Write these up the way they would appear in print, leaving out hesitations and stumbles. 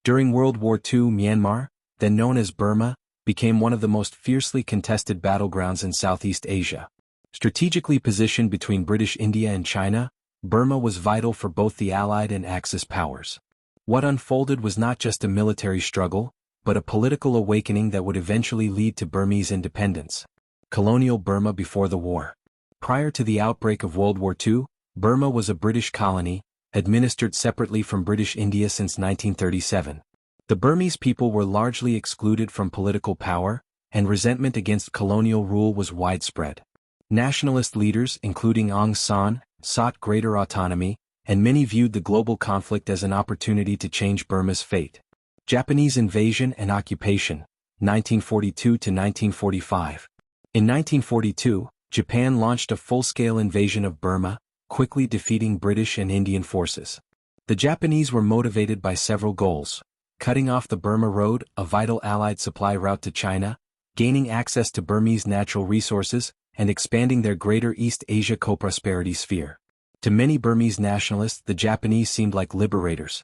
During World War II, Myanmar, then known as Burma, became one of the most fiercely contested battlegrounds in Southeast Asia. Strategically positioned between British India and China, Burma was vital for both the Allied and Axis powers. What unfolded was not just a military struggle, but a political awakening that would eventually lead to Burmese independence. Colonial Burma before the war. Prior to the outbreak of World War II, Burma was a British colony, administered separately from British India since 1937. The Burmese people were largely excluded from political power, and resentment against colonial rule was widespread. Nationalist leaders, including Aung San, sought greater autonomy, and many viewed the global conflict as an opportunity to change Burma's fate. Japanese invasion and occupation, 1942 to 1945. In 1942, Japan launched a full-scale invasion of Burma, quickly defeating British and Indian forces. The Japanese were motivated by several goals: cutting off the Burma Road, a vital Allied supply route to China, gaining access to Burmese natural resources, and expanding their Greater East Asia co-prosperity sphere. To many Burmese nationalists, the Japanese seemed like liberators.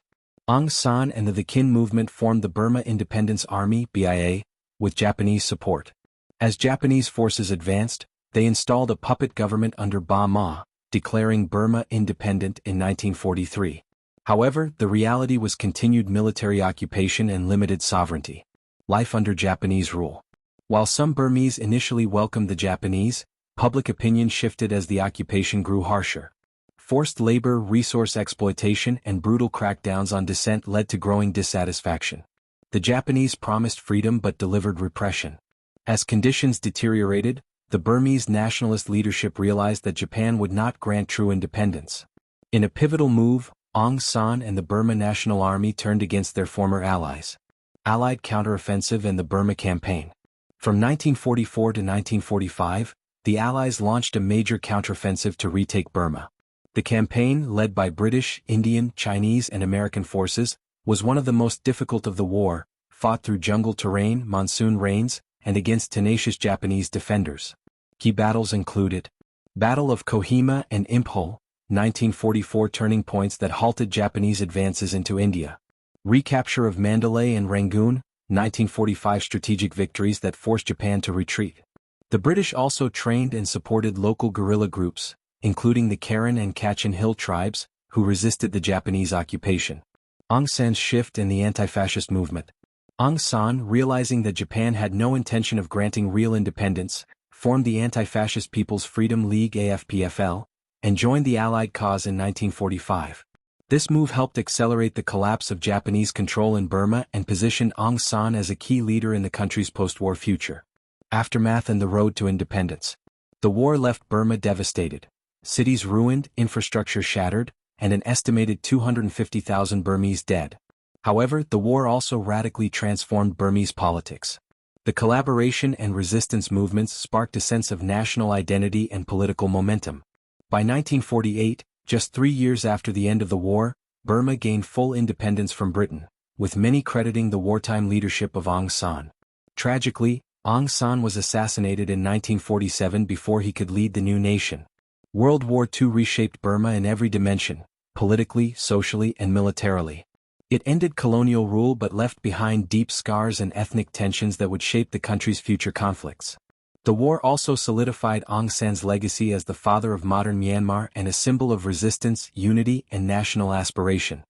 Aung San and the Kin movement formed the Burma Independence Army (BIA), with Japanese support. As Japanese forces advanced, they installed a puppet government under Ba Maw, declaring Burma independent in 1943. However, the reality was continued military occupation and limited sovereignty. Life under Japanese rule. While some Burmese initially welcomed the Japanese, public opinion shifted as the occupation grew harsher. Forced labor, resource exploitation, and brutal crackdowns on dissent led to growing dissatisfaction. The Japanese promised freedom but delivered repression. As conditions deteriorated, the Burmese nationalist leadership realized that Japan would not grant true independence. In a pivotal move, Aung San and the Burma National Army turned against their former allies. Allied counteroffensive and the Burma Campaign. From 1944 to 1945, the Allies launched a major counteroffensive to retake Burma. The campaign, led by British, Indian, Chinese, and American forces, was one of the most difficult of the war, fought through jungle terrain, monsoon rains, and against tenacious Japanese defenders. Key battles included Battle of Kohima and Imphal, 1944, turning points that halted Japanese advances into India. Recapture of Mandalay and Rangoon, 1945, strategic victories that forced Japan to retreat. The British also trained and supported local guerrilla groups, including the Karen and Kachin Hill tribes, who resisted the Japanese occupation. Aung San's shift in the anti-fascist movement. Aung San, realizing that Japan had no intention of granting real independence, formed the Anti-Fascist People's Freedom League (AFPFL), and joined the Allied cause in 1945. This move helped accelerate the collapse of Japanese control in Burma and positioned Aung San as a key leader in the country's post-war future. Aftermath and the road to independence. The war left Burma devastated. Cities ruined, infrastructure shattered, and an estimated 250,000 Burmese dead. However, the war also radically transformed Burmese politics. The collaboration and resistance movements sparked a sense of national identity and political momentum. By 1948, just 3 years after the end of the war, Burma gained full independence from Britain, with many crediting the wartime leadership of Aung San. Tragically, Aung San was assassinated in 1947 before he could lead the new nation. World War II reshaped Burma in every dimension, politically, socially, and militarily. It ended colonial rule but left behind deep scars and ethnic tensions that would shape the country's future conflicts. The war also solidified Aung San's legacy as the father of modern Myanmar and a symbol of resistance, unity, and national aspiration.